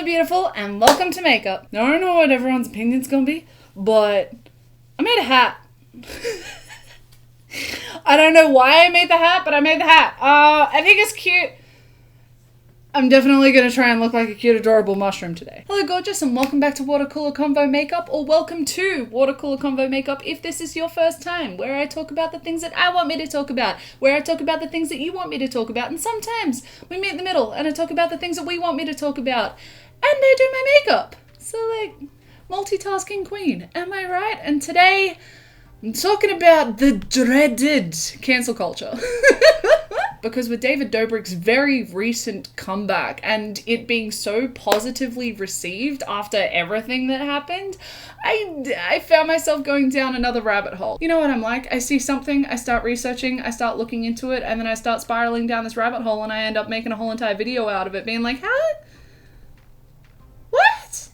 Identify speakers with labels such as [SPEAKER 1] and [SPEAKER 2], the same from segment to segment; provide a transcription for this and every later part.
[SPEAKER 1] Hello beautiful and welcome to makeup. Now I don't know what everyone's opinion's gonna be, but I made a hat. I don't know why I made the hat, but I made the hat. I think it's cute. I'm definitely going to try and look like a cute, adorable mushroom today. Hello gorgeous and welcome back to Watercooler Convo Makeup, or welcome to Watercooler Convo Makeup if this is your first time, where I talk about the things that I want me to talk about, where I talk about the things that you want me to talk about, and sometimes we meet in the middle and I talk about the things that we want me to talk about, and I do my makeup. So like, multitasking queen, am I right? And today, I'm talking about the dreaded cancel culture. Because with David Dobrik's very recent comeback and it being so positively received after everything that happened, I found myself going down another rabbit hole. You know what I'm like? I see something, I start researching, I start looking into it, and then I start spiraling down this rabbit hole and I end up making a whole entire video out of it being like, huh? What?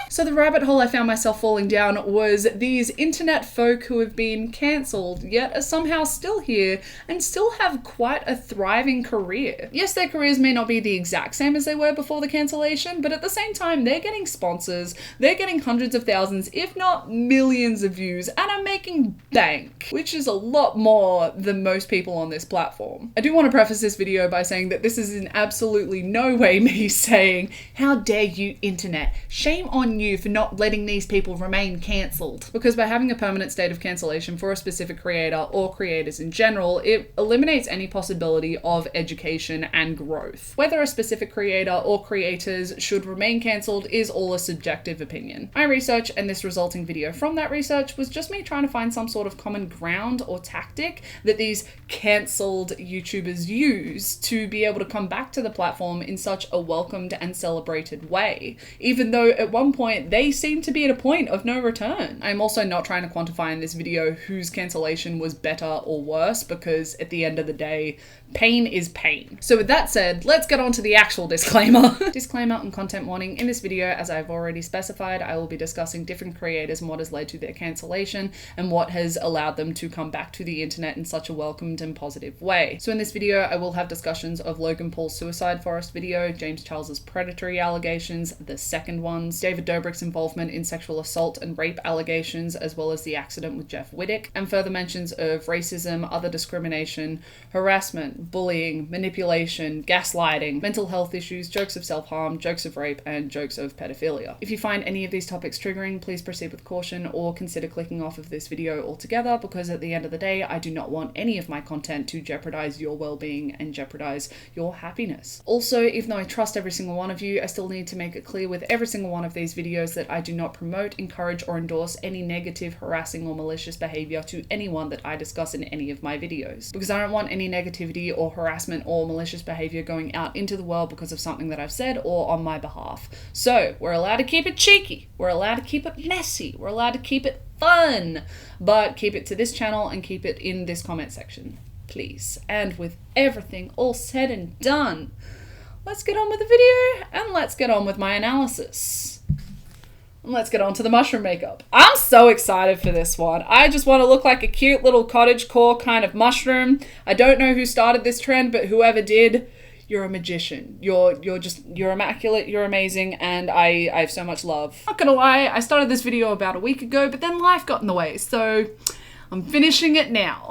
[SPEAKER 1] So the rabbit hole I found myself falling down was these internet folk who have been cancelled, yet are somehow still here and still have quite a thriving career. Yes, their careers may not be the exact same as they were before the cancellation, but at the same time, they're getting sponsors, they're getting hundreds of thousands, if not millions of views, and are making bank, which is a lot more than most people on this platform. I do want to preface this video by saying that this is in absolutely no way me saying, how dare you internet, shame on you for not letting these people remain cancelled. Because by having a permanent state of cancellation for a specific creator or creators in general, it eliminates any possibility of education and growth. Whether a specific creator or creators should remain cancelled is all a subjective opinion. My research and this resulting video from that research was just me trying to find some sort of common ground or tactic that these cancelled YouTubers use to be able to come back to the platform in such a welcomed and celebrated way, even though at one point they seem to be at a point of no return. I'm also not trying to quantify in this video whose cancellation was better or worse, because at the end of the day, pain is pain. So with that said, let's get on to the actual disclaimer. Disclaimer and content warning. In this video, as I've already specified, I will be discussing different creators and what has led to their cancellation and what has allowed them to come back to the internet in such a welcomed and positive way. So in this video, I will have discussions of Logan Paul's suicide forest video, James Charles's predatory allegations, the second ones, David Dobrik's involvement in sexual assault and rape allegations, as well as the accident with Jeff Whittick, and further mentions of racism, other discrimination, harassment, bullying, manipulation, gaslighting, mental health issues, jokes of self-harm, jokes of rape, and jokes of pedophilia. If you find any of these topics triggering, please proceed with caution or consider clicking off of this video altogether, because at the end of the day, I do not want any of my content to jeopardize your well-being and jeopardize your happiness. Also, even though I trust every single one of you, I still need to make it clear with every single one of these videos that I do not promote, encourage, or endorse any negative, harassing, or malicious behavior to anyone that I discuss in any of my videos, because I don't want any negativity or harassment or malicious behavior going out into the world because of something that I've said or on my behalf. So we're allowed to keep it cheeky, we're allowed to keep it messy, we're allowed to keep it fun, but keep it to this channel and keep it in this comment section, please. And with everything all said and done, let's get on with the video and let's get on with my analysis. And let's get on to the mushroom makeup. I'm so excited for this one. I just want to look like a cute little cottagecore kind of mushroom. I don't know who started this trend, but whoever did, you're a magician. You're immaculate, you're amazing, and I have so much love. Not gonna lie, I started this video about a week ago, but then life got in the way, so I'm finishing it now.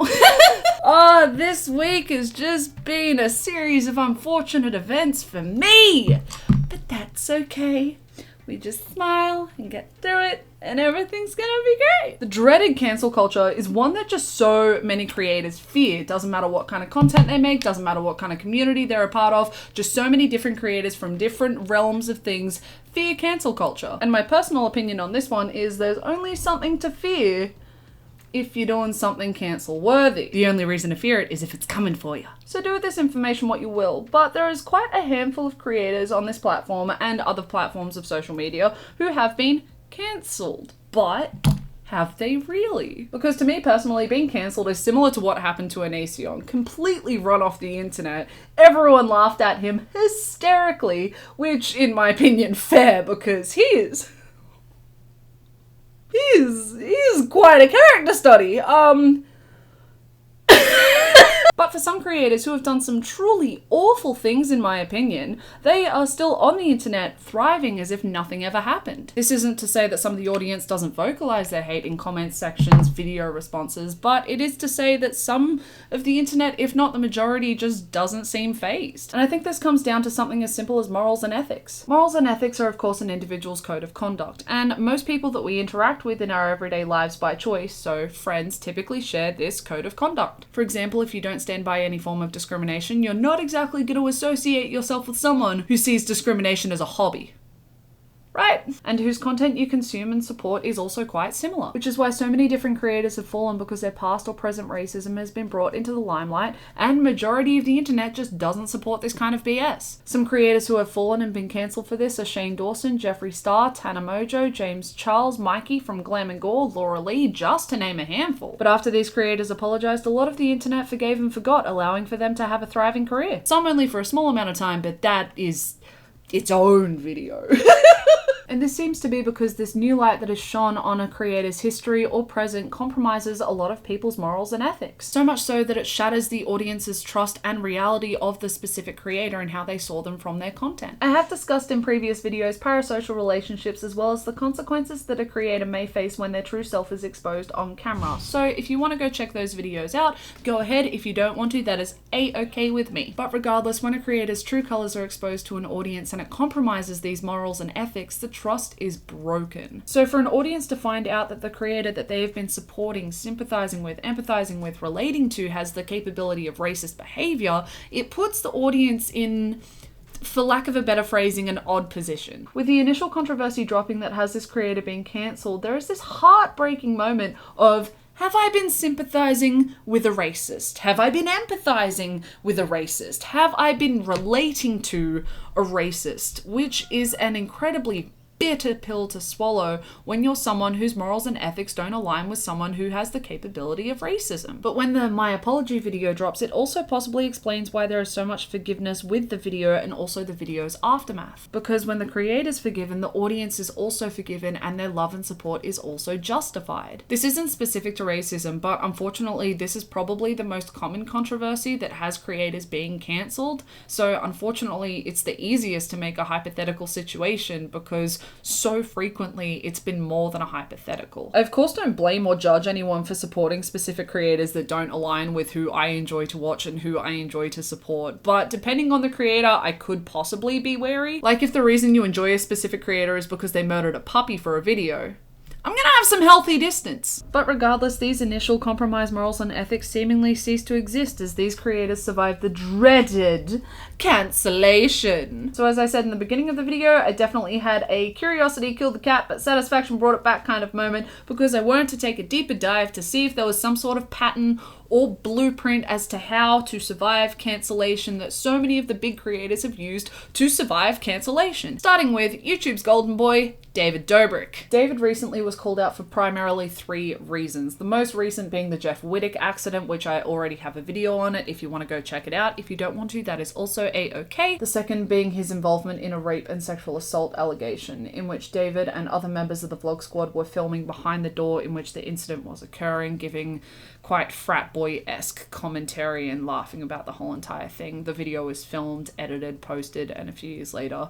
[SPEAKER 1] Oh, this week has just been a series of unfortunate events for me, but that's okay. We just smile and get through it and everything's gonna be great. The dreaded cancel culture is one that just so many creators fear. Doesn't matter what kind of content they make, doesn't matter what kind of community they're a part of, just so many different creators from different realms of things fear cancel culture. And my personal opinion on this one is there's only something to fear if you're doing something cancel worthy. The only reason to fear it is if it's coming for you. So do with this information what you will, but there is quite a handful of creators on this platform and other platforms of social media who have been cancelled. But have they really? Because to me personally, being cancelled is similar to what happened to Anacion. Completely run off the internet. Everyone laughed at him hysterically, which in my opinion, fair, because he is quite a character study. But for some creators who have done some truly awful things, in my opinion, they are still on the internet thriving as if nothing ever happened. This isn't to say that some of the audience doesn't vocalize their hate in comment sections, video responses, but it is to say that some of the internet, if not the majority, just doesn't seem fazed. And I think this comes down to something as simple as morals and ethics. Morals and ethics are of course an individual's code of conduct, and most people that we interact with in our everyday lives by choice, so friends, typically share this code of conduct. For example, if you don't stand by any form of discrimination, you're not exactly going to associate yourself with someone who sees discrimination as a hobby. Right? And whose content you consume and support is also quite similar, which is why so many different creators have fallen because their past or present racism has been brought into the limelight, and majority of the internet just doesn't support this kind of BS. Some creators who have fallen and been cancelled for this are Shane Dawson, Jeffree Star, Tana Mojo, James Charles, Mikey from Glam and Gore, Laura Lee, just to name a handful. But after these creators apologized, a lot of the internet forgave and forgot, allowing for them to have a thriving career. Some only for a small amount of time, but that is its own video. And this seems to be because this new light that is shone on a creator's history or present compromises a lot of people's morals and ethics. So much so that it shatters the audience's trust and reality of the specific creator and how they saw them from their content. I have discussed in previous videos parasocial relationships as well as the consequences that a creator may face when their true self is exposed on camera. So if you want to go check those videos out, go ahead. If you don't want to, that is a-okay with me. But regardless, when a creator's true colors are exposed to an audience and it compromises these morals and ethics, the trust is broken. So for an audience to find out that the creator that they have been supporting, sympathizing with, empathizing with, relating to has the capability of racist behavior, it puts the audience in, for lack of a better phrasing, an odd position. With the initial controversy dropping that has this creator being cancelled, there is this heartbreaking moment of, have I been sympathizing with a racist? Have I been empathizing with a racist? Have I been relating to a racist? Which is an incredibly bitter pill to swallow when you're someone whose morals and ethics don't align with someone who has the capability of racism. But when the My Apology video drops, it also possibly explains why there is so much forgiveness with the video and also the video's aftermath. Because when the creator's forgiven, the audience is also forgiven and their love and support is also justified. This isn't specific to racism, but unfortunately this is probably the most common controversy that has creators being cancelled. So unfortunately it's the easiest to make a hypothetical situation because so frequently it's been more than a hypothetical. I of course don't blame or judge anyone for supporting specific creators that don't align with who I enjoy to watch and who I enjoy to support, but depending on the creator, I could possibly be wary. Like if the reason you enjoy a specific creator is because they murdered a puppy for a video, I'm gonna have some healthy distance. But regardless, these initial compromised morals and ethics seemingly cease to exist as these creators survive the dreaded cancellation. So as I said in the beginning of the video, I definitely had a curiosity killed the cat but satisfaction brought it back kind of moment because I wanted to take a deeper dive to see if there was some sort of pattern or blueprint as to how to survive cancellation that so many of the big creators have used to survive cancellation. Starting with YouTube's golden boy, David Dobrik. David recently was called out for primarily 3 reasons. The most recent being the Jeff Wittick accident, which I already have a video on it if you want to go check it out. If you don't want to, that is also a-okay. The second being his involvement in a rape and sexual assault allegation, in which David and other members of the vlog squad were filming behind the door in which the incident was occurring, giving quite frat boy-esque commentary and laughing about the whole entire thing. The video was filmed, edited, posted, and a few years later,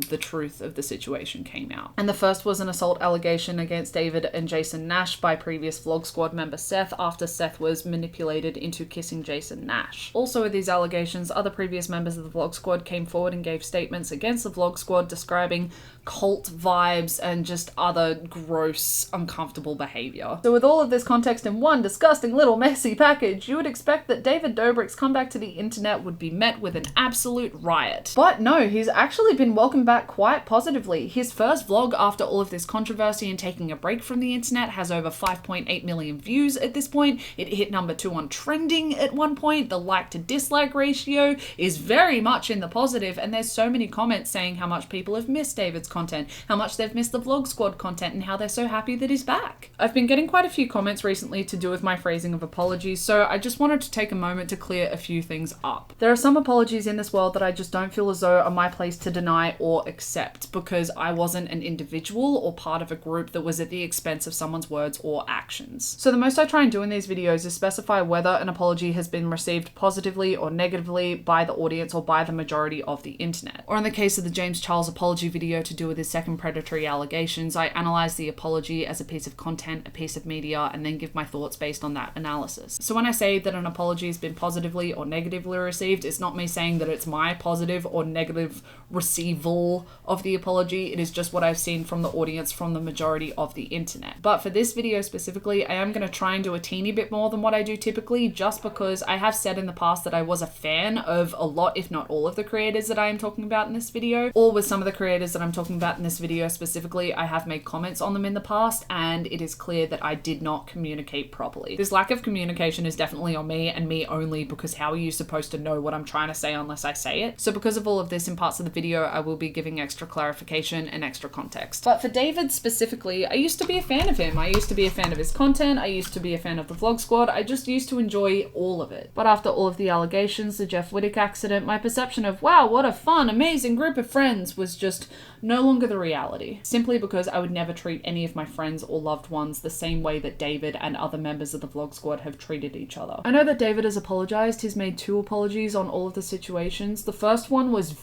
[SPEAKER 1] the truth of the situation came out. And the first was an assault allegation against David and Jason Nash by previous Vlog Squad member Seth after Seth was manipulated into kissing Jason Nash. Also with these allegations, other previous members of the Vlog Squad came forward and gave statements against the Vlog Squad describing cult vibes and just other gross, uncomfortable behavior. So with all of this context in one disgusting little messy package, you would expect that David Dobrik's comeback to the internet would be met with an absolute riot. But no, he's actually been welcomed back quite positively. His first vlog after all of this controversy and taking a break from the internet has over 5.8 million views at this point. It hit number 2 on trending at one point. The like to dislike ratio is very much in the positive, and there's so many comments saying how much people have missed David's content, how much they've missed the Vlog Squad content, and how they're so happy that he's back. I've been getting quite a few comments recently to do with my phrasing of apologies, so I just wanted to take a moment to clear a few things up. There are some apologies in this world that I just don't feel as though are my place to deny or accept, because I wasn't an individual or part of a group that was at the expense of someone's words or actions. So the most I try and do in these videos is specify whether an apology has been received positively or negatively by the audience or by the majority of the internet. Or in the case of the James Charles apology video to do with his second predatory allegations, I analyze the apology as a piece of content, a piece of media, and then give my thoughts based on that analysis. So when I say that an apology has been positively or negatively received, it's not me saying that it's my positive or negative receival of the apology. It is just what I've seen from the audience, from the majority of the internet. But for this video specifically, I am going to try and do a teeny bit more than what I do typically, just because I have said in the past that I was a fan of a lot, if not all of the creators that I am talking about in this video, or with some of the creators that I'm talking about in this video specifically, I have made comments on them in the past, and it is clear that I did not communicate properly. This lack of communication is definitely on me and me only, because how are you supposed to know what I'm trying to say unless I say it? So because of all of this, in parts of the video, I will be giving extra clarification and extra context. But for David specifically, I used to be a fan of him. I used to be a fan of his content. I used to be a fan of the Vlog Squad. I just used to enjoy all of it. But after all of the allegations, the Jeff Whittick accident, my perception of, wow, what a fun, amazing group of friends was just no longer the reality. Simply because I would never treat any of my friends or loved ones the same way that David and other members of the Vlog Squad have treated each other. I know that David has apologized. He's made 2 apologies on all of the situations. The first one was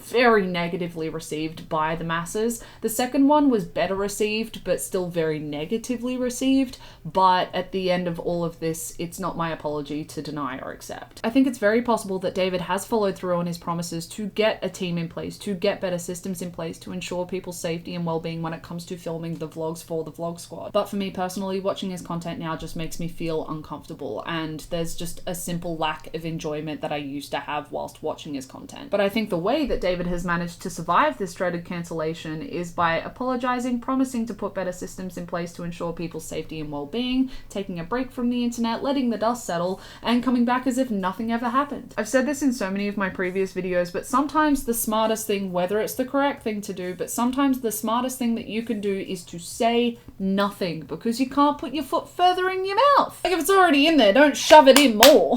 [SPEAKER 1] very negatively received by the masses. The second one was better received, but still very negatively received. But at the end of all of this, it's not my apology to deny or accept. I think it's very possible that David has followed through on his promises to get a team in place, to get better systems in place, to ensure people's safety and well-being when it comes to filming the vlogs for the Vlog Squad. But for me personally, watching his content now just makes me feel uncomfortable, and there's just a simple lack of enjoyment that I used to have whilst watching his content. But I think the way that David has managed to survive this dreaded cancellation is by apologizing, promising to put better systems in place to ensure people's safety and well-being, taking a break from the internet, letting the dust settle, and coming back as if nothing ever happened. I've said this in so many of my previous videos, but sometimes the smartest thing, whether it's the correct thing to do, but sometimes the smartest thing that you can do is to say nothing, because you can't put your foot further in your mouth. Like, if it's already in there, don't shove it in more.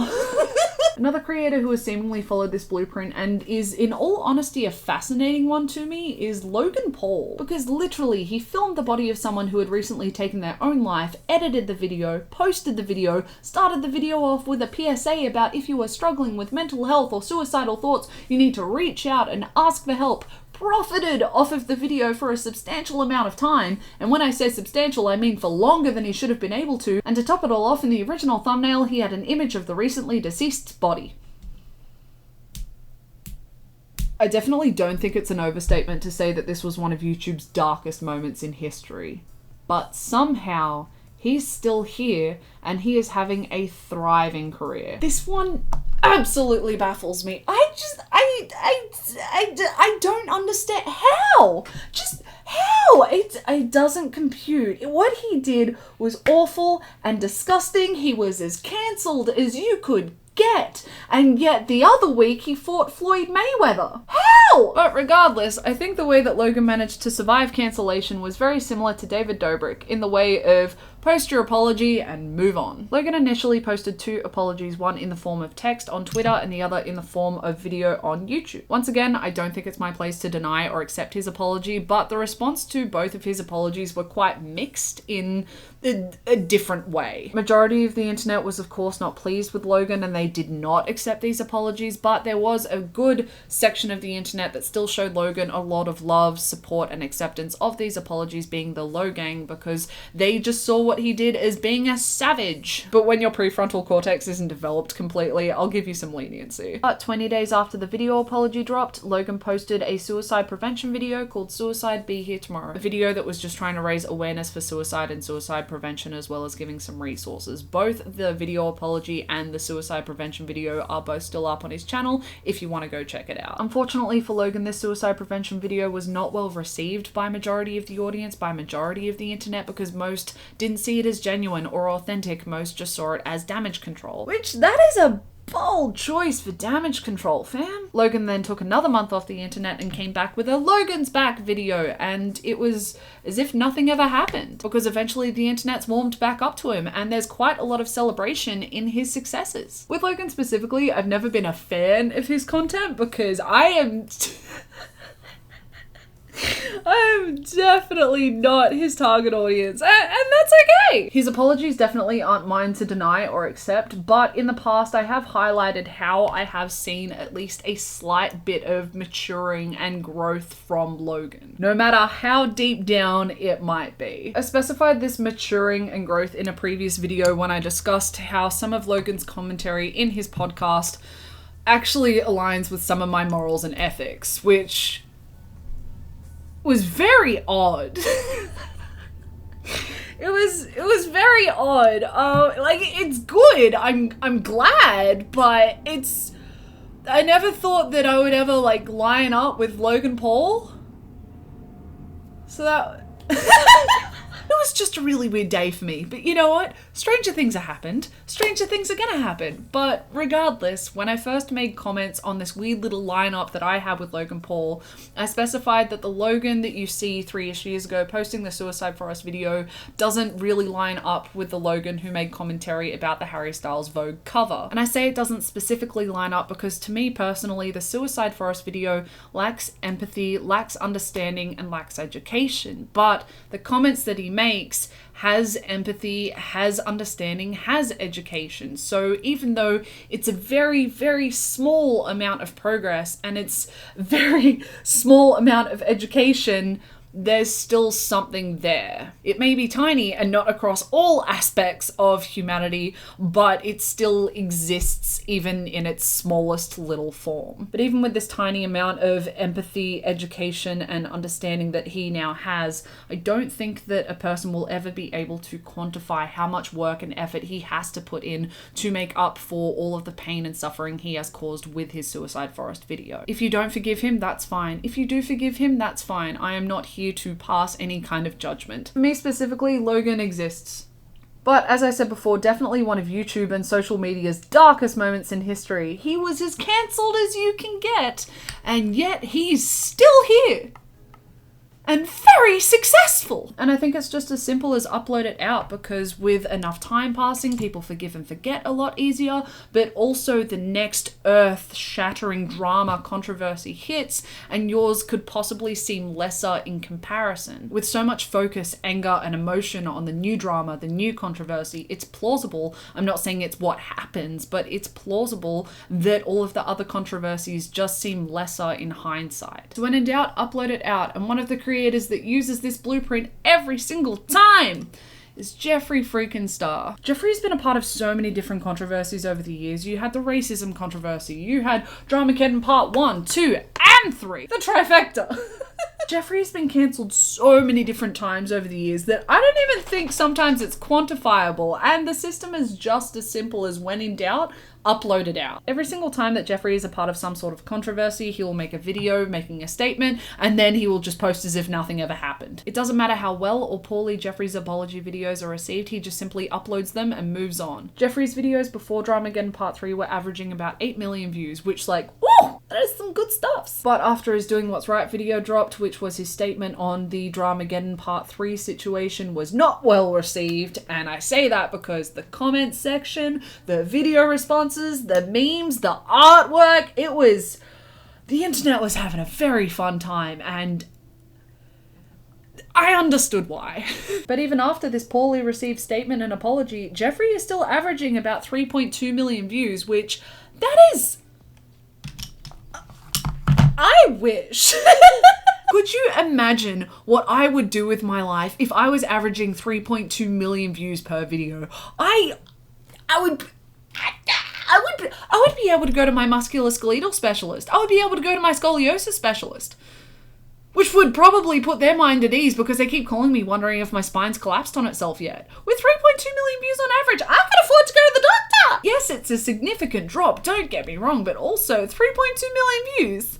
[SPEAKER 1] Another creator who has seemingly followed this blueprint and is, in all honesty, a fascinating one to me is Logan Paul, because literally he filmed the body of someone who had recently taken their own life, edited the video, posted the video, started the video off with a PSA about if you are struggling with mental health or suicidal thoughts, you need to reach out and ask for help, profited off of the video for a substantial amount of time, and when I say substantial, I mean for longer than he should have been able to, and to top it all off, in the original thumbnail he had an image of the recently deceased's body. I definitely don't think it's an overstatement to say that this was one of YouTube's darkest moments in history. But somehow, he's still here, and he is having a thriving career. This one absolutely baffles me. I don't understand how. Just how? It doesn't compute. What he did was awful and disgusting. He was as cancelled as you could get, and yet the other week he fought Floyd Mayweather. How? But regardless, I think the way that Logan managed to survive cancellation was very similar to David Dobrik, in the way of post your apology and move on. Logan initially posted 2 apologies, one in the form of text on Twitter and the other in the form of video on YouTube. Once again, I don't think it's my place to deny or accept his apology, but the response to both of his apologies were quite mixed in a different way. Majority of the internet was of course not pleased with Logan, and they did not accept these apologies, but there was a good section of the internet that still showed Logan a lot of love, support, and acceptance of these apologies, being the Lo Gang, because they just saw what he did as being a savage. But when your prefrontal cortex isn't developed completely, I'll give you some leniency. But 20 days after the video apology dropped, Logan posted a suicide prevention video called Suicide Be Here Tomorrow. A video that was just trying to raise awareness for suicide and suicide prevention, as well as giving some resources. Both the video apology and the suicide prevention video are both still up on his channel if you want to go check it out. Unfortunately for Logan, this suicide prevention video was not well received by majority of the audience, by majority of the internet, because most didn't see it as genuine or authentic. Most just saw it as damage control, which that is a bold choice for damage control, fam. Logan then took another month off the internet and came back with a Logan's Back video, and it was as if nothing ever happened, because eventually the internet's warmed back up to him, and there's quite a lot of celebration in his successes. With Logan specifically, I've never been a fan of his content, because I am definitely not his target audience, and that's okay. His apologies definitely aren't mine to deny or accept, but in the past I have highlighted how I have seen at least a slight bit of maturing and growth from Logan, no matter how deep down it might be. I specified this maturing and growth in a previous video when I discussed how some of Logan's commentary in his podcast actually aligns with some of my morals and ethics, which was very odd. It was very odd. Like, it's good. I'm glad, but I never thought that I would ever like line up with Logan Paul. So that it was just a really weird day for me. But you know what? Stranger things have happened. Stranger things are gonna happen. But regardless, when I first made comments on this weird little lineup that I had with Logan Paul, I specified that the Logan that you see 3-ish years ago posting the Suicide Forest video doesn't really line up with the Logan who made commentary about the Harry Styles Vogue cover. And I say it doesn't specifically line up because to me personally, the Suicide Forest video lacks empathy, lacks understanding, and lacks education. But the comments that he makes has empathy, has understanding, has education. So even though it's a very, very small amount of progress and it's very small amount of education, there's still something there. It may be tiny and not across all aspects of humanity, but it still exists even in its smallest little form. But even with this tiny amount of empathy, education, and understanding that he now has, I don't think that a person will ever be able to quantify how much work and effort he has to put in to make up for all of the pain and suffering he has caused with his Suicide Forest video. If you don't forgive him, that's fine. If you do forgive him, that's fine. I am not here to pass any kind of judgment. For me specifically, Logan exists. But as I said before, definitely one of YouTube and social media's darkest moments in history. He was as cancelled as you can get, and yet he's still here. And very successful. And I think it's just as simple as upload it out, because with enough time passing, people forgive and forget a lot easier, but also the next earth-shattering drama controversy hits, and yours could possibly seem lesser in comparison. With so much focus, anger, and emotion on the new drama, the new controversy, it's plausible, I'm not saying it's what happens, but it's plausible that all of the other controversies just seem lesser in hindsight. So when in doubt, upload it out. And one of the creators that uses this blueprint every single time is Jeffree freaking Star. Jeffree's been a part of so many different controversies over the years. You had the racism controversy, you had Dramageddon Part 1, 2, and 3, the trifecta. Jeffree's been cancelled so many different times over the years that I don't even think sometimes it's quantifiable, and the system is just as simple as when in doubt, upload it out. Every single time that Jeffree is a part of some sort of controversy, he will make a video making a statement, and then he will just post as if nothing ever happened. It doesn't matter how well or poorly Jeffree's apology videos are received, he just simply uploads them and moves on. Jeffree's videos before Dramageddon Part 3 were averaging about 8 million views, which like, woo! That is some good stuff. But after his Doing What's Right video dropped, which was his statement on the Dramageddon Part 3 situation, was not well received, and I say that because the comment section, the video responses, the memes, the artwork, the internet was having a very fun time, and I understood why. But even after this poorly received statement and apology, Jeffree is still averaging about 3.2 million views, which that is... I wish. Could you imagine what I would do with my life if I was averaging 3.2 million views per video? I would be able to go to my musculoskeletal specialist. I would be able to go to my scoliosis specialist, which would probably put their mind at ease because they keep calling me wondering if my spine's collapsed on itself yet. With 3.2 million views on average, I can afford to go to the doctor. Yes, it's a significant drop, don't get me wrong, but also 3.2 million views.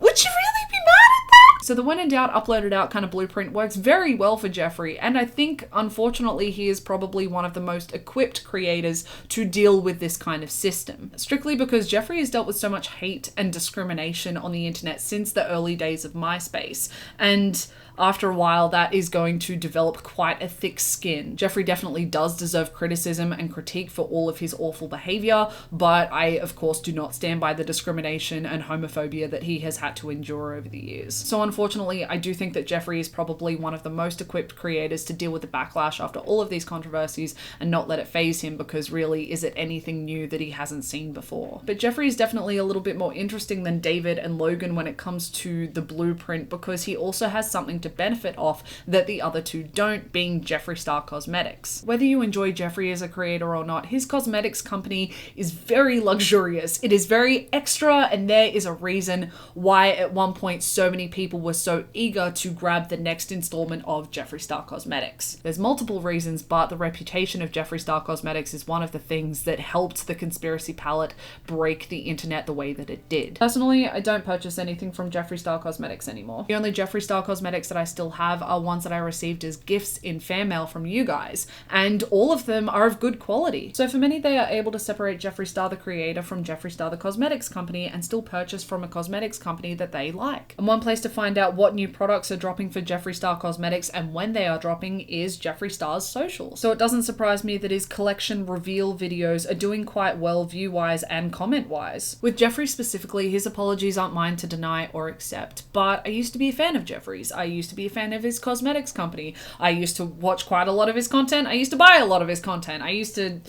[SPEAKER 1] Would you really be mad at that? So the when in doubt, upload it out kind of blueprint works very well for Jeffree, and I think, unfortunately, he is probably one of the most equipped creators to deal with this kind of system. Strictly because Jeffree has dealt with so much hate and discrimination on the internet since the early days of MySpace, and after a while that is going to develop quite a thick skin. Jeffree definitely does deserve criticism and critique for all of his awful behavior, but I of course do not stand by the discrimination and homophobia that he has had to endure over the years. So unfortunately, Unfortunately, I do think that Jeffree is probably one of the most equipped creators to deal with the backlash after all of these controversies and not let it faze him, because really, is it anything new that he hasn't seen before? But Jeffree is definitely a little bit more interesting than David and Logan when it comes to the blueprint, because he also has something to benefit off that the other two don't, being Jeffree Star Cosmetics. Whether you enjoy Jeffree as a creator or not, his cosmetics company is very luxurious. It is very extra, and there is a reason why at one point so many people were so eager to grab the next installment of Jeffree Star Cosmetics. There's multiple reasons, but the reputation of Jeffree Star Cosmetics is one of the things that helped the conspiracy palette break the internet the way that it did. Personally, I don't purchase anything from Jeffree Star Cosmetics anymore. The only Jeffree Star Cosmetics that I still have are ones that I received as gifts in fan mail from you guys, and all of them are of good quality. So for many, they are able to separate Jeffree Star the creator from Jeffree Star the cosmetics company and still purchase from a cosmetics company that they like. And one place to find out what new products are dropping for Jeffree Star Cosmetics and when they are dropping is Jeffree Star's socials. So it doesn't surprise me that his collection reveal videos are doing quite well view-wise and comment-wise. With Jeffree specifically, his apologies aren't mine to deny or accept, but I used to be a fan of Jeffree's. I used to be a fan of his cosmetics company. I used to watch quite a lot of his content. I used to buy a lot of his content. I used to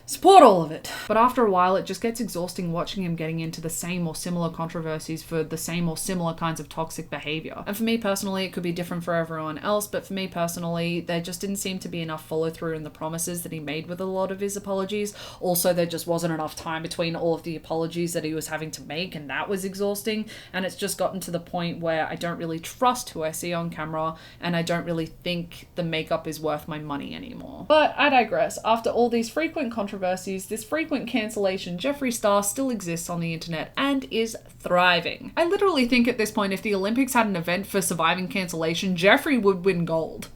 [SPEAKER 1] support all of it. But after a while, it just gets exhausting watching him getting into the same or similar controversies for the same or similar kinds of toxic behavior. And for me personally, it could be different for everyone else, but for me personally, there just didn't seem to be enough follow through in the promises that he made with a lot of his apologies. Also, there just wasn't enough time between all of the apologies that he was having to make, and that was exhausting. And it's just gotten to the point where I don't really trust who I see on camera, and I don't really think the makeup is worth my money anymore. But I digress. After all these frequent controversies, this frequent cancellation, Jeffree Star still exists on the internet and is thriving. I literally think at this point, if the Olympics had an event for surviving cancellation, Jeffree would win gold.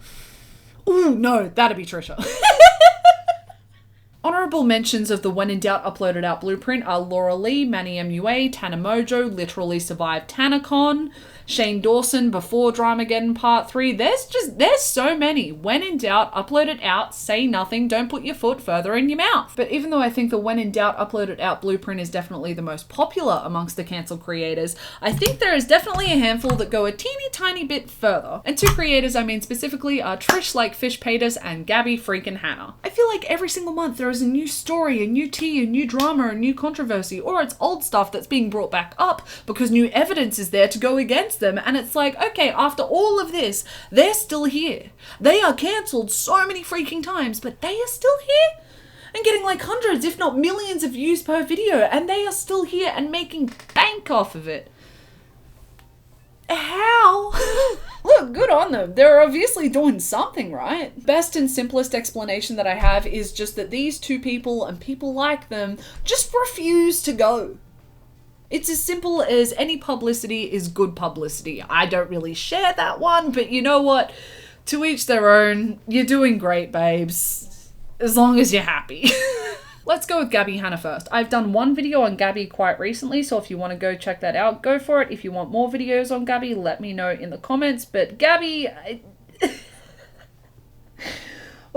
[SPEAKER 1] Ooh, no, that'd be Trisha. Honorable mentions of the When in Doubt uploaded out blueprint are Laura Lee, Manny MUA, Tana Mojo, Literally Survived TanaCon, Shane Dawson, Before Dramageddon Part 3. There's so many. When in doubt, upload it out, say nothing, don't put your foot further in your mouth. But even though I think the When in Doubt, upload it out blueprint is definitely the most popular amongst the cancelled creators, I think there is definitely a handful that go a teeny tiny bit further. And two creators I mean specifically are Trish Like Fish Paytas and Gabby freaking Hanna. I feel like every single month there is a new story, a new tea, a new drama, a new controversy, or it's old stuff that's being brought back up because new evidence is there to go against them, and it's like, okay, after all of this, they're still here. They are cancelled so many freaking times, but they are still here and getting like hundreds, if not millions of views per video, and they are still here and making bank off of it. How? Look, good on them. They're obviously doing something right. Best and simplest explanation that I have is just that these two people and people like them just refuse to go. It's as simple as any publicity is good publicity. I don't really share that one, but you know what? To each their own. You're doing great, babes. As long as you're happy. Let's go with Gabby Hanna first. I've done one video on Gabby quite recently, so if you want to go check that out, go for it. If you want more videos on Gabby, let me know in the comments. But Gabby...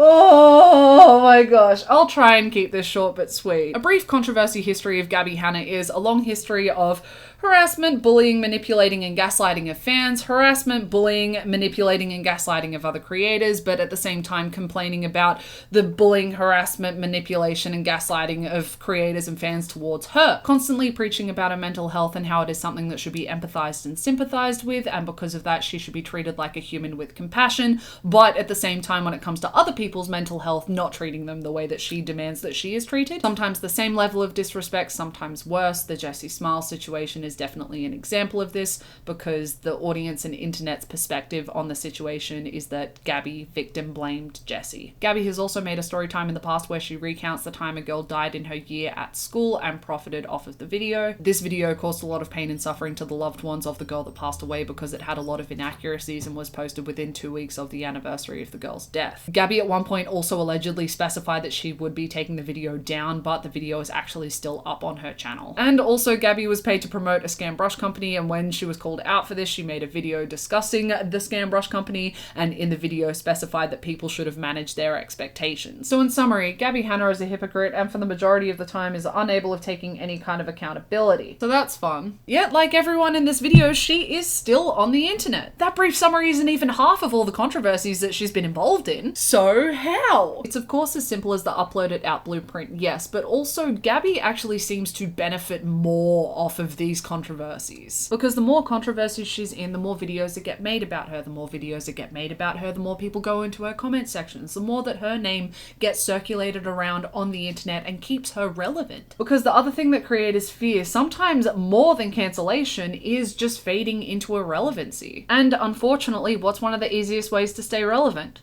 [SPEAKER 1] Oh my gosh, I'll try and keep this short but sweet. A brief controversy history of Gabby Hanna is a long history of harassment, bullying, manipulating, and gaslighting of fans, harassment, bullying, manipulating, and gaslighting of other creators, but at the same time complaining about the bullying, harassment, manipulation, and gaslighting of creators and fans towards her. Constantly preaching about her mental health and how it is something that should be empathized and sympathized with, and because of that, she should be treated like a human with compassion, but at the same time, when it comes to other people's mental health, not treating them the way that she demands that she is treated. Sometimes the same level of disrespect, sometimes worse. The Jessie Smiles situation is definitely an example of this, because the audience and internet's perspective on the situation is that Gabby victim blamed Jessie. Gabby has also made a story time in the past where she recounts the time a girl died in her year at school and profited off of the video. This video caused a lot of pain and suffering to the loved ones of the girl that passed away because it had a lot of inaccuracies and was posted within 2 weeks of the anniversary of the girl's death. Gabby at one point also allegedly specified that she would be taking the video down, but the video is actually still up on her channel. And also Gabby was paid to promote promote a scam brush company, and when she was called out for this, she made a video discussing the scam brush company, and in the video specified that people should have managed their expectations. So in summary, Gabby Hanna is a hypocrite, and for the majority of the time is unable of taking any kind of accountability. So that's fun. Yet, like everyone in this video, she is still on the internet. That brief summary isn't even half of all the controversies that she's been involved in. So how? It's of course as simple as the upload it out blueprint, yes, but also Gabby actually seems to benefit more off of these controversies. Because the more controversies she's in, the more videos that get made about her. The more videos that get made about her, the more people go into her comment sections. The more that her name gets circulated around on the internet and keeps her relevant. Because the other thing that creators fear, sometimes more than cancellation, is just fading into irrelevancy. And unfortunately, what's one of the easiest ways to stay relevant?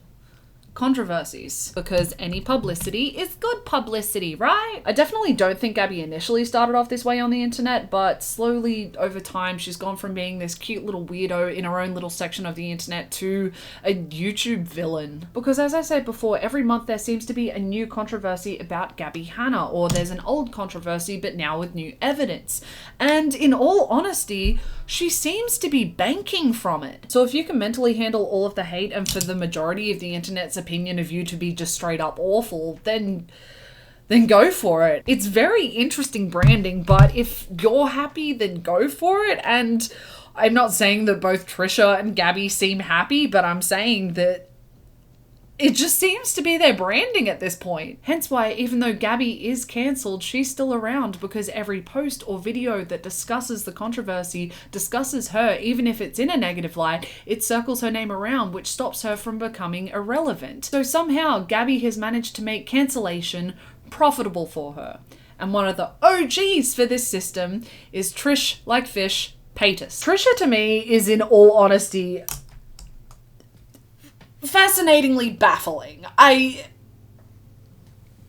[SPEAKER 1] Controversies, because any publicity is good publicity, right? I definitely don't think Gabby initially started off this way on the internet, but slowly over time she's gone from being this cute little weirdo in her own little section of the internet to a YouTube villain. Because as I said before, every month there seems to be a new controversy about Gabby Hanna, or there's an old controversy but now with new evidence. And in all honesty, she seems to be banking from it. So if you can mentally handle all of the hate and for the majority of the internet's opinion of you to be just straight up awful, then go for it. It's very interesting branding, but if you're happy, then go for it. And I'm not saying that both Trisha and Gabby seem happy, but I'm saying that it just seems to be their branding at this point. Hence why, even though Gabby is cancelled, she's still around, because every post or video that discusses the controversy, discusses her, even if it's in a negative light, it circles her name around, which stops her from becoming irrelevant. So somehow Gabby has managed to make cancellation profitable for her. And one of the OGs for this system is Trish Like Fish Paytas. Trisha, to me, is, in all honesty, fascinatingly baffling.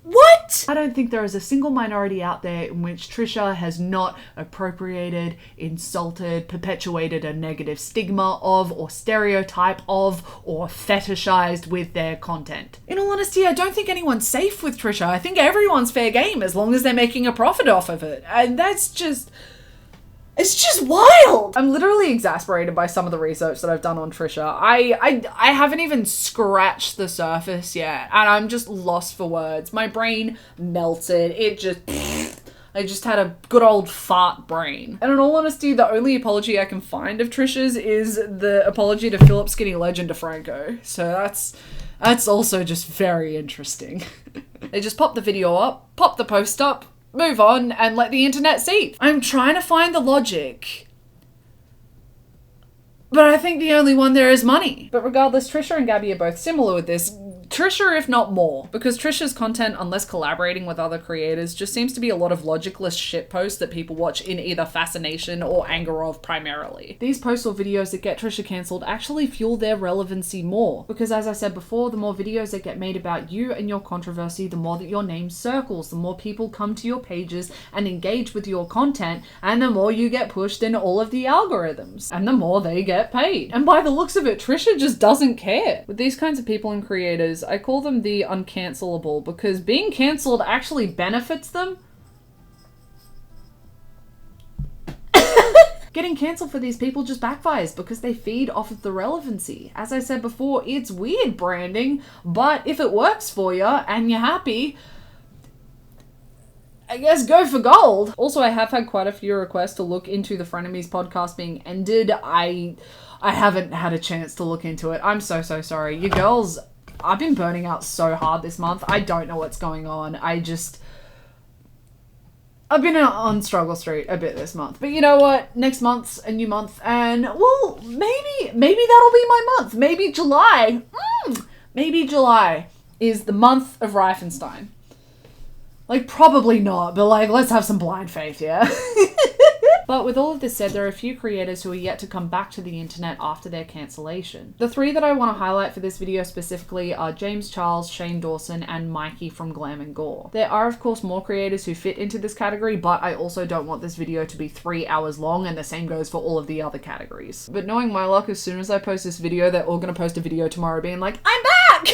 [SPEAKER 1] What? I don't think there is a single minority out there in which Trisha has not appropriated, insulted, perpetuated a negative stigma of, or stereotype of, or fetishized with their content. In all honesty, I don't think anyone's safe with Trisha. I think everyone's fair game as long as they're making a profit off of it. And that's just... it's just wild! I'm literally exasperated by some of the research that I've done on Trisha. I haven't even scratched the surface yet, and I'm just lost for words. My brain melted. I just had a good old fart brain. And in all honesty, the only apology I can find of Trisha's is the apology to Philip Skinny Legend DeFranco. So that's also just very interesting. They just pop the video up, pop the post up, move on, and let the internet see. I'm trying to find the logic, but I think the only one there is money. But regardless, Trisha and Gabby are both similar with this. Trisha, if not more, because Trisha's content, unless collaborating with other creators, just seems to be a lot of logicless shitposts that people watch in either fascination or anger of primarily. These posts or videos that get Trisha cancelled actually fuel their relevancy more, because as I said before, the more videos that get made about you and your controversy, the more that your name circles, the more people come to your pages and engage with your content, and the more you get pushed in all of the algorithms, and the more they get paid. And by the looks of it, Trisha just doesn't care. With these kinds of people and creators, I call them the uncancelable, because being cancelled actually benefits them. Getting cancelled for these people just backfires because they feed off of the relevancy. As I said before, it's weird branding, but if it works for you and you're happy, I guess go for gold. Also, I have had quite a few requests to look into the Frenemies podcast being ended. I haven't had a chance to look into it. I'm so sorry. You girls, I've been burning out so hard this month. I don't know what's going on. I've been on Struggle Street a bit this month. But you know what? Next month's a new month, and well, maybe that'll be my month. Maybe July. Maybe July is the month of Rifenstine. Like, probably not, but like, let's have some blind faith, yeah? But with all of this said, there are a few creators who are yet to come back to the internet after their cancellation. The three that I want to highlight for this video specifically are James Charles, Shane Dawson, and Mikey from Glam and Gore. There are of course more creators who fit into this category, but I also don't want this video to be 3 hours long, and the same goes for all of the other categories. But knowing my luck, as soon as I post this video, they're all gonna post a video tomorrow being like, I'm back!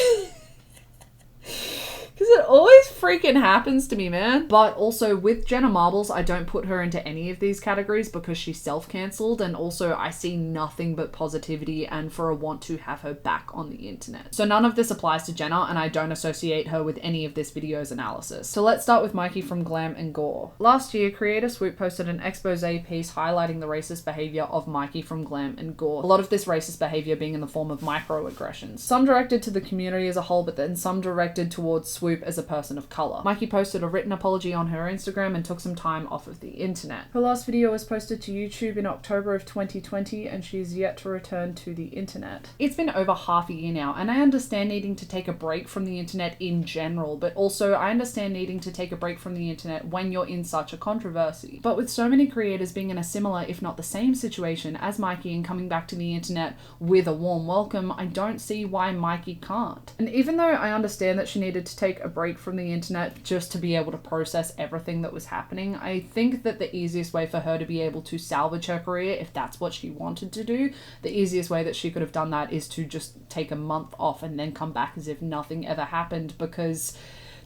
[SPEAKER 1] Because it always freaking happens to me, man. But also with Jenna Marbles, I don't put her into any of these categories because she's self-cancelled, and also I see nothing but positivity and for a want to have her back on the internet. So none of this applies to Jenna, and I don't associate her with any of this video's analysis. So let's start with Mikey from Glam and Gore. Last year, creator Swoop posted an expose piece highlighting the racist behaviour of Mikey from Glam and Gore. A lot of this racist behaviour being in the form of microaggressions. Some directed to the community as a whole, but then some directed towards Swoop as a person of colour. Mikey posted a written apology on her Instagram and took some time off of the internet. Her last video was posted to YouTube in October of 2020, and she is yet to return to the internet. It's been over half a year now, and I understand needing to take a break from the internet in general, but also I understand needing to take a break from the internet when you're in such a controversy. But with so many creators being in a similar, if not the same situation as Mikey and coming back to the internet with a warm welcome, I don't see why Mikey can't. And even though I understand that she needed to take a break from the internet just to be able to process everything that was happening, I think that the easiest way for her to be able to salvage her career, if that's what she wanted to do, the easiest way that she could have done that is to just take a month off and then come back as if nothing ever happened, because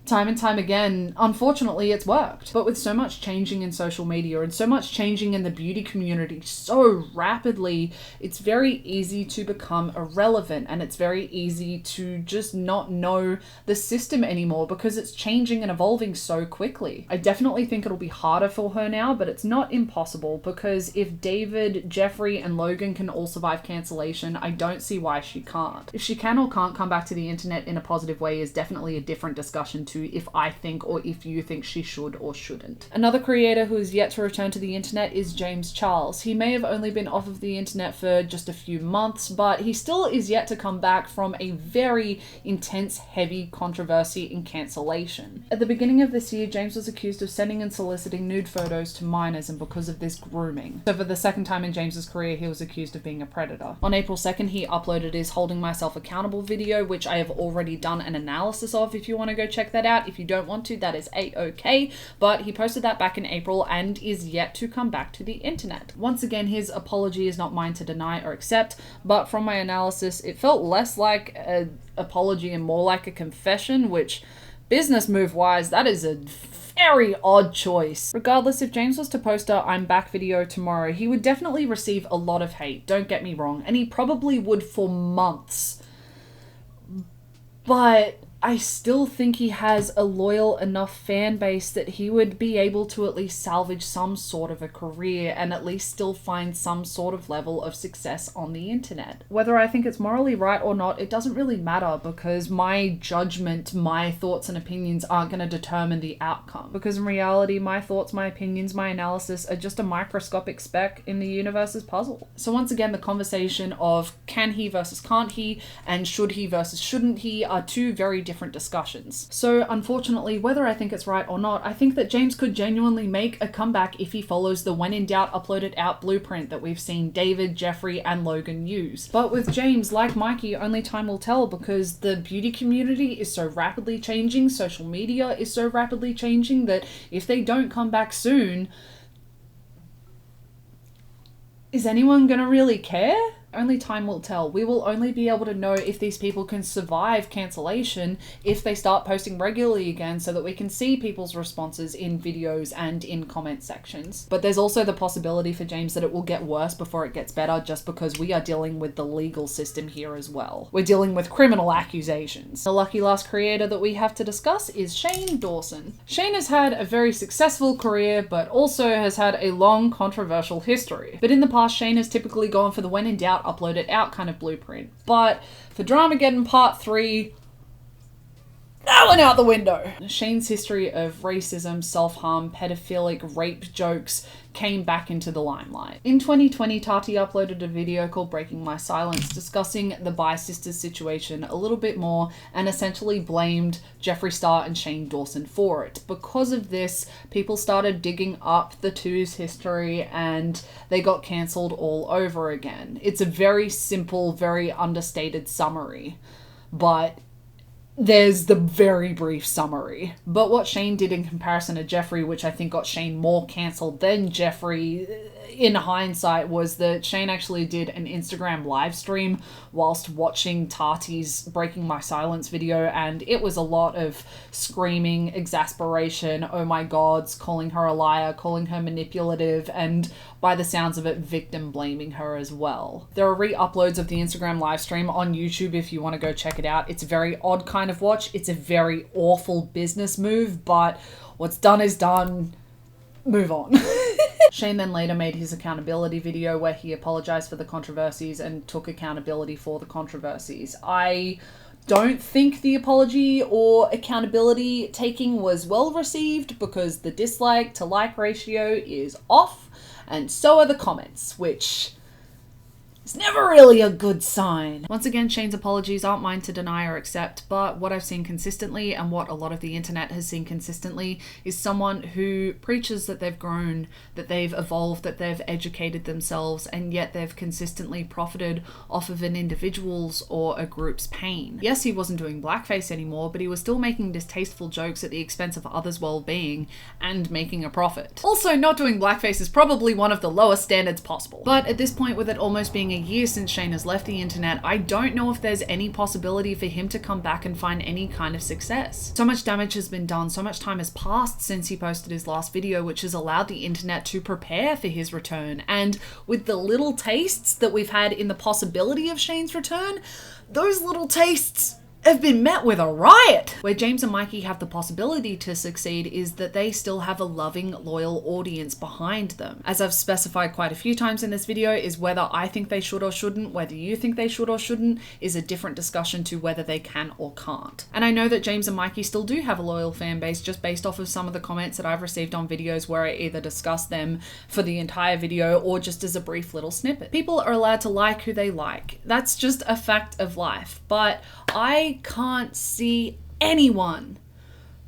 [SPEAKER 1] time and time again, unfortunately, it's worked. But with so much changing in social media and so much changing in the beauty community so rapidly, it's very easy to become irrelevant, and it's very easy to just not know the system anymore because it's changing and evolving so quickly. I definitely think it'll be harder for her now, but it's not impossible, because if David, Jeffree, and Logan can all survive cancellation, I don't see why she can't. If she can or can't come back to the internet in a positive way is definitely a different discussion to if I think or if you think she should or shouldn't. Another creator who is yet to return to the internet is James Charles. He may have only been off of the internet for just a few months, but he still is yet to come back from a very intense, heavy controversy in cancellation. At the beginning of this year, James was accused of sending and soliciting nude photos to minors, and because of this, grooming. So for the second time in James's career, he was accused of being a predator. On April 2nd, he uploaded his Holding Myself Accountable video, which I have already done an analysis of if you want to go check that out. If you don't want to, that is a-okay, but he posted that back in April and is yet to come back to the internet. Once again, his apology is not mine to deny or accept, but from my analysis, it felt less like an apology and more like a confession, which, business move-wise, that is a very odd choice. Regardless, if James was to post a "I'm back" video tomorrow, he would definitely receive a lot of hate, don't get me wrong, and he probably would for months. But I still think he has a loyal enough fan base that he would be able to at least salvage some sort of a career and at least still find some sort of level of success on the internet. Whether I think it's morally right or not, it doesn't really matter, because my judgment, my thoughts and opinions aren't going to determine the outcome. Because in reality, my thoughts, my opinions, my analysis are just a microscopic speck in the universe's puzzle. So once again, the conversation of can he versus can't he and should he versus shouldn't he are two very different discussions. So unfortunately, whether I think it's right or not, I think that James could genuinely make a comeback if he follows the when in doubt, upload it out blueprint that we've seen David, Jeffree, and Logan use. But with James, like Mikey, only time will tell, because the beauty community is so rapidly changing, social media is so rapidly changing, that if they don't come back soon, is anyone gonna really care? Only time will tell. We will only be able to know if these people can survive cancellation if they start posting regularly again, so that we can see people's responses in videos and in comment sections. But there's also the possibility for James that it will get worse before it gets better, just because we are dealing with the legal system here as well. We're dealing with criminal accusations. The lucky last creator that we have to discuss is Shane Dawson. Shane has had a very successful career, but also has had a long controversial history. But in the past, Shane has typically gone for the when in doubt, upload it out kind of blueprint. But for Dramageddon Part 3, that went out the window. Shane's history of racism, self-harm, pedophilic, rape jokes came back into the limelight. In 2020, Tati uploaded a video called Breaking My Silence, discussing the Bi Sisters situation a little bit more and essentially blamed Jeffree Star and Shane Dawson for it. Because of this, people started digging up the two's history and they got cancelled all over again. It's a very simple, very understated summary, but there's the very brief summary. But what Shane did in comparison to Jeffree, which I think got Shane more cancelled than Jeffree in hindsight, was that Shane actually did an Instagram live stream whilst watching Tati's Breaking My Silence video, and it was a lot of screaming, exasperation, oh my gods, calling her a liar, calling her manipulative, and by the sounds of it, victim blaming her as well. There are re-uploads of the Instagram live stream on YouTube if you want to go check it out. It's a very odd kind of watch. It's a very awful business move, but what's done is done. Move on. Shane then later made his accountability video where he apologized for the controversies and took accountability for the controversies. I don't think the apology or accountability taking was well received because the dislike to like ratio is off, and so are the comments, which is never really a good sign. Once again, Shane's apologies aren't mine to deny or accept, but what I've seen consistently and what a lot of the internet has seen consistently is someone who preaches that they've grown, that they've evolved, that they've educated themselves, and yet they've consistently profited off of an individual's or a group's pain. Yes, he wasn't doing blackface anymore, but he was still making distasteful jokes at the expense of others' well-being and making a profit. Also, not doing blackface is probably one of the lowest standards possible. But at this point, with it almost being a year since Shane has left the internet, I don't know if there's any possibility for him to come back and find any kind of success. So much damage has been done, so much time has passed since he posted his last video, which has allowed the internet to prepare for his return. And with the little tastes that we've had in the possibility of Shane's return, those little tastes have been met with a riot. Where James and Mikey have the possibility to succeed is that they still have a loving, loyal audience behind them. As I've specified quite a few times in this video, is whether I think they should or shouldn't, whether you think they should or shouldn't, is a different discussion to whether they can or can't. And I know that James and Mikey still do have a loyal fan base just based off of some of the comments that I've received on videos where I either discuss them for the entire video or just as a brief little snippet. People are allowed to like who they like. That's just a fact of life. But I can't see anyone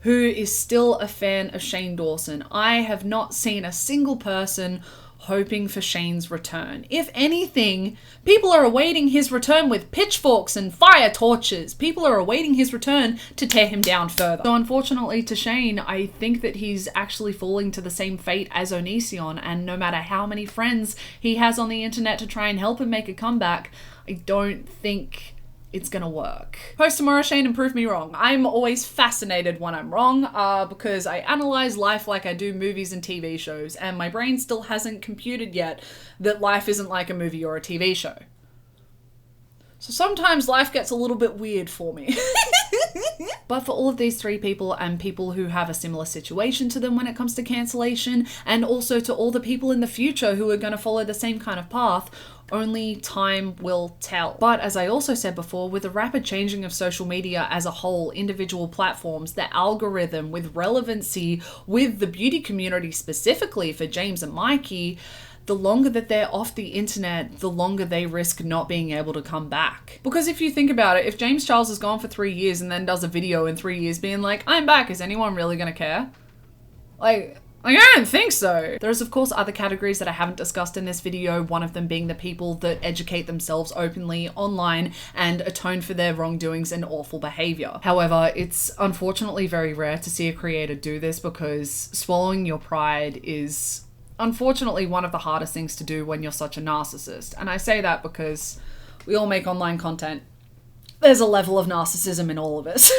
[SPEAKER 1] who is still a fan of Shane Dawson. I have not seen a single person hoping for Shane's return. If anything, people are awaiting his return with pitchforks and fire torches. People are awaiting his return to tear him down further. So unfortunately to Shane, I think that he's actually falling to the same fate as Onision, and no matter how many friends he has on the internet to try and help him make a comeback, I don't think it's gonna work. Post tomorrow, Shane, and prove me wrong. I'm always fascinated when I'm wrong because I analyze life like I do movies and TV shows, and my brain still hasn't computed yet that life isn't like a movie or a TV show. So sometimes life gets a little bit weird for me. But for all of these three people and people who have a similar situation to them when it comes to cancellation, and also to all the people in the future who are going to follow the same kind of path, only time will tell. But as I also said before, with the rapid changing of social media as a whole, individual platforms, the algorithm, with relevancy, with the beauty community specifically for James and Mikey, the longer that they're off the internet, the longer they risk not being able to come back. Because if you think about it, if James Charles is gone for 3 years and then does a video in 3 years being like, I'm back, is anyone really gonna care? Like, I don't think so. There's of course other categories that I haven't discussed in this video, one of them being the people that educate themselves openly online and atone for their wrongdoings and awful behavior. However, it's unfortunately very rare to see a creator do this because swallowing your pride is unfortunately one of the hardest things to do when you're such a narcissist. And I say that because we all make online content. There's a level of narcissism in all of us.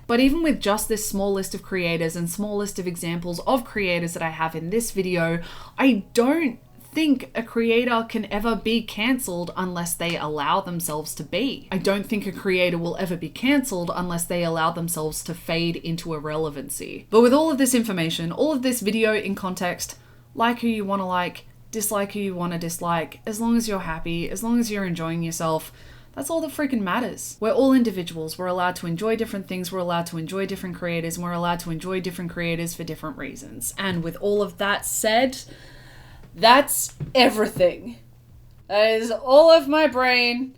[SPEAKER 1] But even with just this small list of creators and small list of examples of creators that I have in this video, I don't think a creator can ever be cancelled unless they allow themselves to be. I don't think a creator will ever be cancelled unless they allow themselves to fade into irrelevancy. But with all of this information, all of this video in context, like who you want to like, dislike who you want to dislike, as long as you're happy, as long as you're enjoying yourself, that's all that freaking matters. We're all individuals. We're allowed to enjoy different things. We're allowed to enjoy different creators, and we're allowed to enjoy different creators for different reasons. And with all of that said, that's everything. That is all of my brain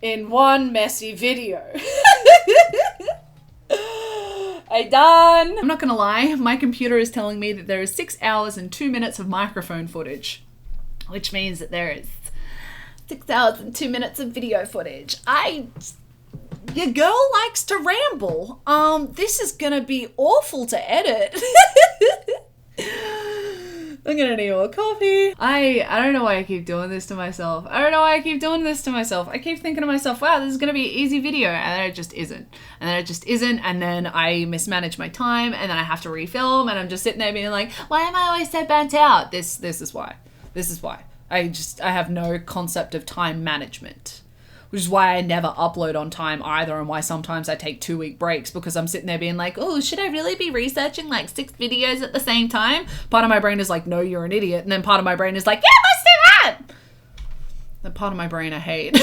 [SPEAKER 1] in one messy video. I done. I'm not gonna lie, my computer is telling me that there is 6 hours and 2 minutes of microphone footage, which means that there is 6 hours and 2 minutes of video footage. Your girl likes to ramble. This is gonna be awful to edit. I'm gonna need more coffee. I don't know why I keep doing this to myself. I keep thinking to myself, wow, this is gonna be an easy video, and then it just isn't. And then I mismanage my time, and then I have to refilm, and I'm just sitting there being like, why am I always so burnt out? This is why. I have no concept of time management. Which is why I never upload on time either, and why sometimes I take 2-week breaks, because I'm sitting there being like, oh, should I really be researching like 6 videos at the same time? Part of my brain is like, no, you're an idiot. And then part of my brain is like, yeah, let's do that! That part of my brain I hate.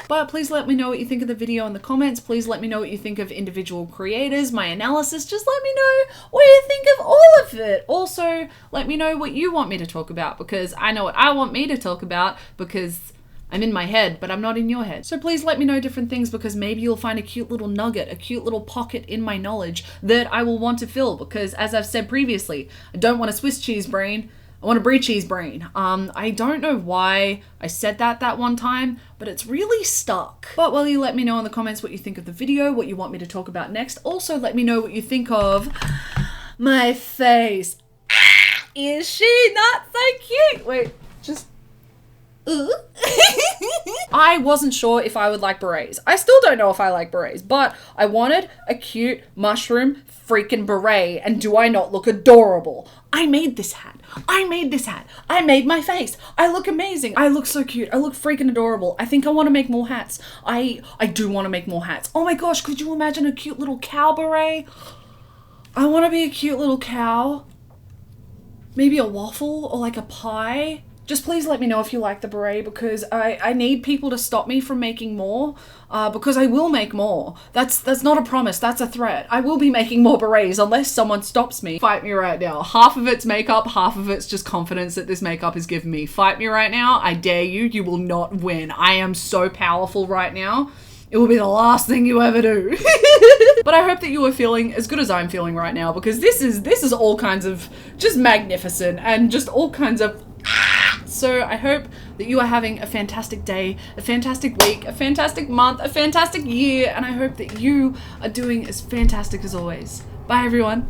[SPEAKER 1] But please let me know what you think of the video in the comments. Please let me know what you think of individual creators, my analysis. Just let me know what you think of all of it. Also, let me know what you want me to talk about, because I know what I want me to talk about, because I'm in my head, but I'm not in your head. So please let me know different things, because maybe you'll find a cute little nugget, a cute little pocket in my knowledge that I will want to fill, because as I've said previously, I don't want a Swiss cheese brain, I want a brie cheese brain. I don't know why I said that one time, but it's really stuck. But will you let me know in the comments what you think of the video, what you want me to talk about next. Also let me know what you think of my face. Is she not so cute? Wait, just... I wasn't sure if I would like berets. I still don't know if I like berets, but I wanted a cute mushroom freaking beret, and do I not look adorable? I made this hat. I made my face. I look amazing. I look so cute. I look freaking adorable. I think I want to make more hats. I do want to make more hats. Oh my gosh, could you imagine a cute little cow beret? I want to be a cute little cow. Maybe a waffle or like a pie. Just please let me know if you like the beret, because I need people to stop me from making more, because I will make more. That's not a promise, that's a threat. I will be making more berets unless someone stops me. Fight me right now. Half of it's makeup, half of it's just confidence that this makeup is giving me. Fight me right now, I dare you. You will not win. I am so powerful right now. It will be the last thing you ever do. But I hope that you are feeling as good as I'm feeling right now, because this is all kinds of just magnificent and just all kinds of... So I hope that you are having a fantastic day, a fantastic week, a fantastic month, a fantastic year, and I hope that you are doing as fantastic as always. Bye everyone.